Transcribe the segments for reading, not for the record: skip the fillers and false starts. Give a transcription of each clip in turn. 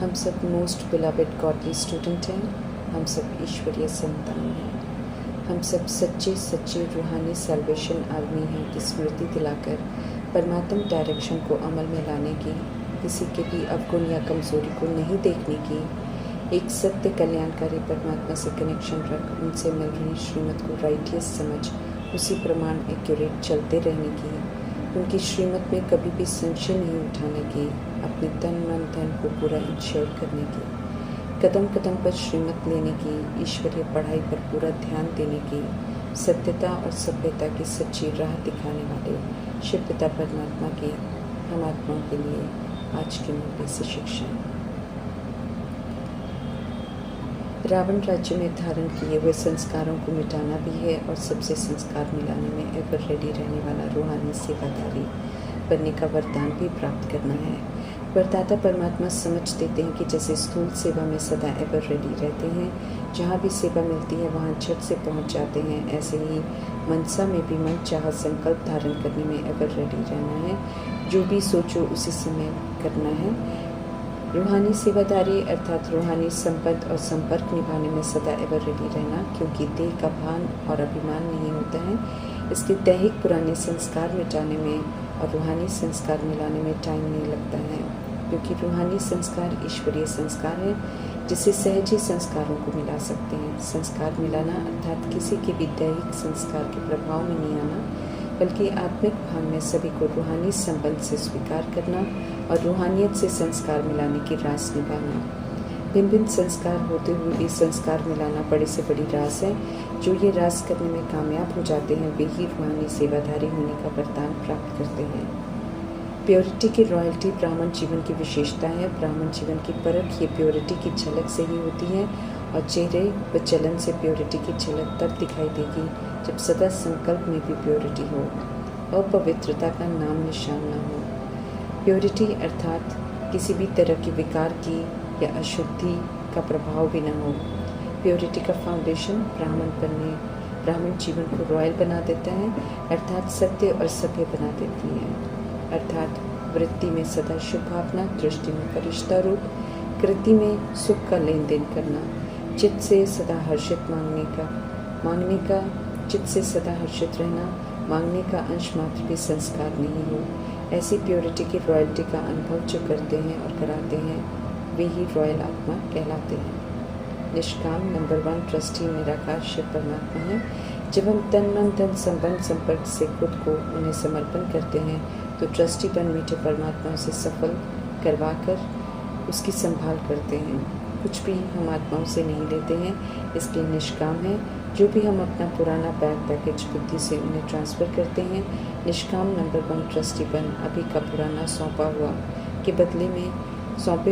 हम सब most beloved godly student हैं। हम सब ईश्वरीय संतान हैं। हम सब सच्चे सच्चे रूहानी सैल्वेशन आर्मी हैं की स्मृति दिलाकर परमात्म डायरेक्शन को अमल में लाने की, किसी के भी अवगुण या कमज़ोरी को नहीं देखने की, एक सत्य कल्याणकारी परमात्मा से कनेक्शन रख उनसे मिल रही श्रीमत को राइटियस समझ उसी प्रमाण एक्यूरेट चलते रहने की, उनकी श्रीमत में कभी भी संशय नहीं उठाने की, अपने तन मन धन को पूरा इंश्योर करने की, कदम कदम पर श्रीमत लेने की, ईश्वरीय पढ़ाई पर पूरा ध्यान देने की, सत्यता और सभ्यता की सच्ची राह दिखाने वाले शिव पिता परमात्मा की हम आत्माओं के लिए आज की मोटी सी शिक्षा। रावण राज्य में धारण किए हुए संस्कारों को मिटाना भी है और सबसे संस्कार मिलाने में एवर रेडी रहने वाला रूहानी सेवादारी बनने का वरदान भी प्राप्त करना है। वरदाता परमात्मा समझ देते हैं कि जैसे स्थूल सेवा में सदा एवर रेडी रहते हैं, जहाँ भी सेवा मिलती है वहाँ झट से पहुँच जाते हैं, ऐसे ही मनसा में भी मन चाह संकल्प धारण करने में एवर रेडी रहना है। जो भी सोचो उसी समय करना है। रूहानी सेवादारी अर्थात रूहानी संपद और संपर्क निभाने में सदा एवर रेडी रहना, क्योंकि देह का भान और अभिमान नहीं होता है। इसके दैहिक पुराने संस्कार मिटाने में और रूहानी संस्कार मिलाने में टाइम नहीं लगता है, क्योंकि रूहानी संस्कार ईश्वरीय संस्कार है जिसे सहज ही संस्कारों को मिला सकते हैं। संस्कार मिलाना अर्थात किसी के भी दैहिक संस्कार के प्रभाव में नहीं आना, बल्कि आत्मिक भान में सभी को रूहानी संबंध से स्वीकार करना और रूहानियत से संस्कार मिलाने की रास निभाना। भिन्न भिन्न संस्कार होते हुए भी संस्कार मिलाना बड़ी से बड़ी रास है। जो ये रास करने में कामयाब हो जाते हैं वे ही रूहानी सेवाधारी होने का वरदान प्राप्त करते हैं। प्योरिटी की रॉयल्टी ब्राह्मण जीवन की विशेषता है। ब्राह्मण जीवन की परख ये प्योरिटी की झलक से ही होती है और चेहरे व चलन से प्योरिटी की झलक तब दिखाई देगी जब सदा संकल्प में भी प्योरिटी हो, अपवित्रता का नाम निशान न हो। प्योरिटी अर्थात किसी भी तरह की विकार की या अशुद्धि का प्रभाव भी न हो। प्योरिटी का फाउंडेशन ब्राह्मण जीवन को रॉयल बना देता है, अर्थात सत्य और सभ्य बना देती है। अर्थात वृत्ति में सदा शुभ भावना, दृष्टि में फरिश्ता रूप, कृति में सुख का लेन देन करना, चित्त से सदा हर्षित मांगने का चित्त से सदा हर्षित रहना, मांगने का अंश मात्र भी संस्कार नहीं हो। ऐसी प्योरिटी की रॉयल्टी का अनुभव जो करते हैं और कराते हैं वे ही रॉयल आत्मा कहलाते हैं। निष्काम नंबर 1 ट्रस्टी निराकार शिव परमात्मा है। जब हम तन मन धन संबंध संपर्क से खुद को उन्हें समर्पण करते हैं तो ट्रस्टी बन मीठे परमात्मा से सफल करवा कर उसकी संभाल करते हैं। कुछ भी हम आत्माओं से नहीं लेते हैं, इसलिए निष्काम है। जो भी हम अपना पुराना पैकेज बुद्धि से उन्हें ट्रांसफ़र करते हैं, निष्काम नंबर 1 ट्रस्टी बन अभी का पुराना सौंपे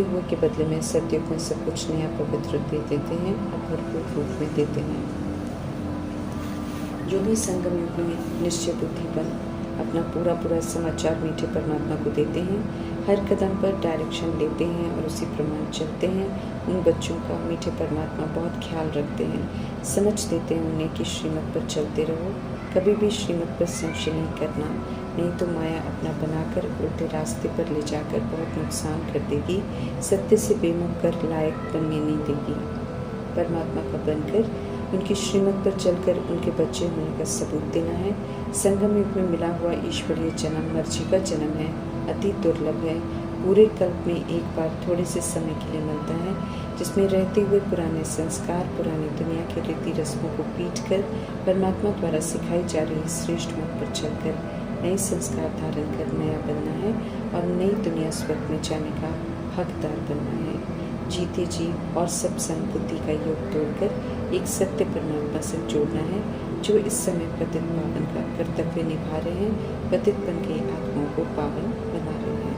हुए के बदले में सत्युग में सब कुछ नया पवित्र दे देते हैं और भरपूर रूप में देते हैं। जो भी संगम युग में निश्चय बुद्धि बन अपना पूरा समाचार मीठे परमात्मा को देते हैं, हर कदम पर डायरेक्शन लेते हैं और उसी प्रमाण चलते हैं, उन बच्चों का मीठे परमात्मा बहुत ख्याल रखते हैं। समझ देते हैं उन्हें कि श्रीमत पर चलते रहो, कभी भी श्रीमत पर संशय नहीं करना, नहीं तो माया अपना बनाकर उल्टे रास्ते पर ले जाकर बहुत नुकसान कर देगी, सत्य से बेमुख कर लायक बनने नहीं देगी। परमात्मा का बनकर उनकी श्रीमत पर चलकर उनके बच्चे होने का सबूत देना है। संगम युग में मिला हुआ ईश्वरीय जन्म मर्जी का जन्म है, अति दुर्लभ है। पूरे कल्प में एक बार थोड़े से समय के लिए मिलता है, जिसमें रहते हुए पुराने संस्कार, पुरानी दुनिया के रीति रस्मों को पीट कर परमात्मा द्वारा सिखाई जा रही श्रेष्ठ मत पर चलकर नए संस्कार धारण कर नया बनना है और नई दुनिया स्वर्ग में जाने का हकदार बनना है। जीते जी और सब संग बुद्धि का योग तोड़कर एक सत्य परमात्मा से जोड़ना है, जो इस समय पतित पावन का कर्तव्य निभा रहे हैं, पतित बन के आत्माओं को पावन बना रहे हैं।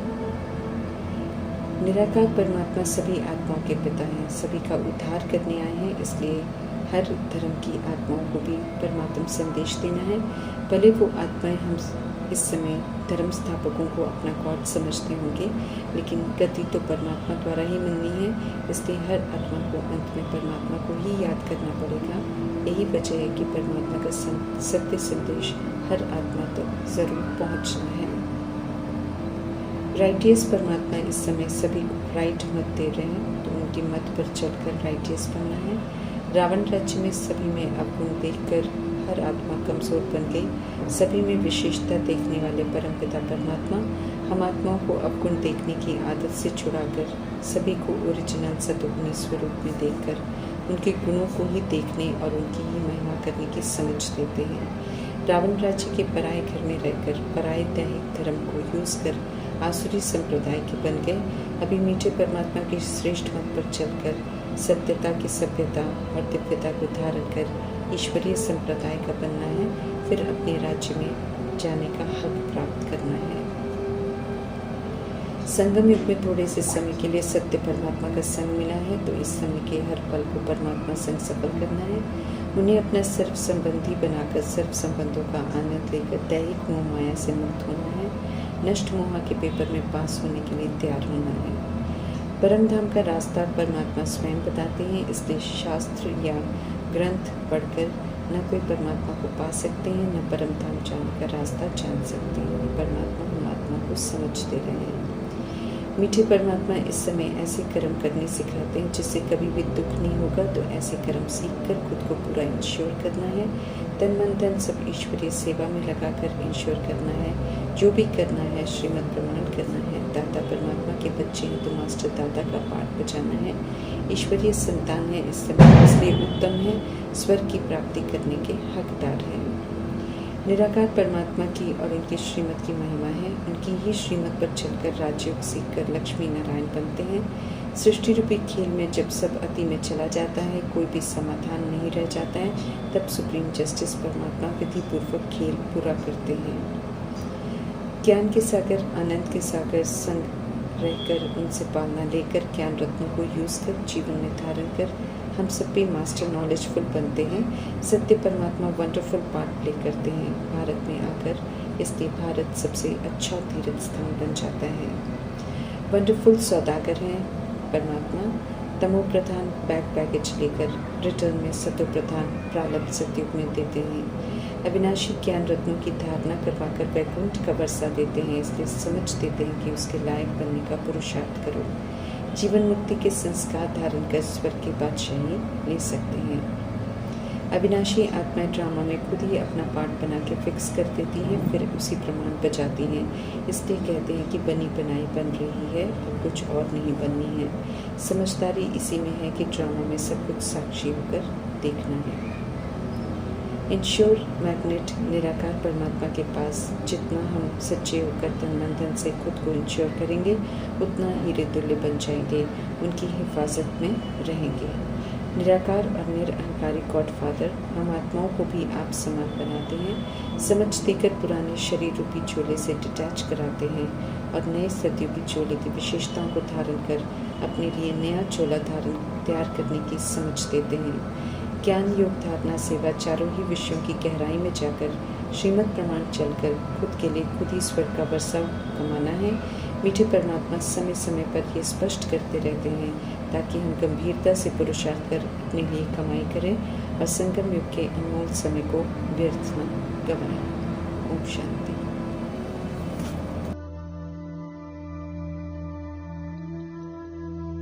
निराकार परमात्मा सभी आत्माओं के पिता हैं, सभी का उद्धार करने आए हैं, इसलिए हर धर्म की आत्माओं को भी परमात्मा संदेश देना है। भले वो आत्माएं हम इस समय धर्म स्थापकों को अपना गॉड समझते होंगे, लेकिन गति तो परमात्मा द्वारा ही मिलनी है, इसलिए हर आत्मा को अंत में परमात्मा को ही याद करना पड़ेगा। यही वजह है कि परमात्मा का सत्य संदेश हर आत्मा तक जरूर पहुंचना है। राइटियस परमात्मा इस समय सभी को राइट मत दे रहे हैं, तो उनकी मत पर चलकर राइटियस बनना है। रावण राज्य में सभी में अवगुण देखकर हर आत्मा कमज़ोर बन गई। सभी में विशेषता देखने वाले परमपिता परमात्मा हम आत्माओं को अवगुण देखने की आदत से छुड़ाकर सभी को ओरिजिनल सतोगुणी स्वरूप में देखकर उनके गुणों को ही देखने और उनकी ही महिमा करने की समझ देते हैं। रावण राज्य के पराये घर में रहकर पराये दैहिक धर्म को यूज कर आसुरी संप्रदाय के बन गए। अभी मीठे परमात्मा के श्रेष्ठ मत पर चलकर सत्यता की सभ्यता और दिव्यता को धारण कर ईश्वरीय संप्रदाय का बनना है, फिर अपने राज्य में जाने का हक प्राप्त करना है। संगम युग में थोड़े से समय के लिए सत्य परमात्मा का संग मिला है, तो इस समय के हर पल को परमात्मा संग सफल करना है। उन्हें अपना सर्व संबंधी बनाकर सर्व संबंधों का आनंद लेकर दैहिक मोह माया से मुक्त होना है। नष्ट मोह के पेपर में पास होने के लिए तैयार होना है। परम धाम का रास्ता परमात्मा स्वयं बताते हैं, इसलिए शास्त्र या ग्रंथ पढ़कर न कोई परमात्मा को पा सकते हैं, न परम धाम जाने का रास्ता जान सकते हैं। परमात्मा हम आत्मा को समझते रहे हैं। मीठे परमात्मा इस समय ऐसे कर्म करने सिखाते हैं जिससे कभी भी दुख नहीं होगा, तो ऐसे कर्म सीखकर खुद को पूरा इंश्योर करना है। तन मन धन सब ईश्वरीय सेवा में लगाकर इंश्योर करना है। जो भी करना है श्रीमद् प्रमाण करना है। दाता परमात्मा के बच्चे हैं तो मास्टर दादा का पाठ बजाना है। ईश्वरीय संतान है इस समय, इसलिए उत्तम है, स्वर्ग की प्राप्ति करने के हकदार हैं। निराकार परमात्मा की और उनकी श्रीमत की महिमा है। उनकी ही श्रीमत पर चलकर राजयोग सीखकर लक्ष्मी नारायण बनते हैं। सृष्टि रूपी खेल में जब सब अति में चला जाता है, कोई भी समाधान नहीं रह जाता है, तब सुप्रीम जस्टिस परमात्मा विधि पूर्वक खेल पूरा करते हैं। ज्ञान के सागर आनंद के सागर संग रहकर उनसे पालना लेकर ज्ञान रत्नों को यूज कर जीवन में धारण कर हम सब भी मास्टर नॉलेजफुल बनते हैं। सत्य परमात्मा वंडरफुल पार्ट प्ले करते हैं भारत में आकर, इसलिए भारत सबसे अच्छा तीर्थ स्थान बन जाता है। वंडरफुल सौदागर हैं परमात्मा। तमो प्रधान बैग बैगेज लेकर रिटर्न में सतो प्रधान प्रारब्ध सतयुग में देते हैं। अविनाशी ज्ञान रत्नों की धारणा करवाकर वैकुंठ का वर्षा देते हैं, इसलिए समझ देते हैं कि उसके लायक बनने का पुरुषार्थ करो। जीवन मुक्ति के संस्कार धारण कर स्वर्ग की बादशाही ले सकते हैं। अविनाशी आत्मा ड्रामा में खुद ही अपना पार्ट बना के फिक्स कर देती है, फिर उसी प्रमाण बजाती हैं। इसलिए कहते हैं कि बनी बनाई बन रही है, कुछ और नहीं बननी है। समझदारी इसी में है कि ड्रामा में सब कुछ साक्षी होकर देखना है। इंश्योर मैग्नेट निराकार परमात्मा के पास जितना हम सच्चे होकर तन मन धन से खुद को इंश्योर करेंगे, उतना हीरे तुल्य बन जाएंगे, उनकी हिफाजत में रहेंगे। निराकार और निरअहंकारी गॉड फादर हम आत्माओं को भी आप समान बनाते हैं। समझ देकर पुराने शरीर रूपी चोले से डिटैच कराते हैं और नए सतयुगी चोले की विशेषताओं को धारण कर अपने लिए नया चोला धारण तैयार करने की समझ देते हैं। ज्ञान योग धारणा सेवा चारों ही विषयों की गहराई में जाकर श्रीमद् प्रमाण चलकर खुद के लिए खुद ही स्वर्ग का वर्षा कमाना है। मीठे परमात्मा समय समय पर ये स्पष्ट करते रहते हैं ताकि हम गंभीरता से पुरुषार्थ कर अपने लिए कमाई करें और संगम युग के अनमोल समय को व्यर्थ न गवाएं। ओम शांति।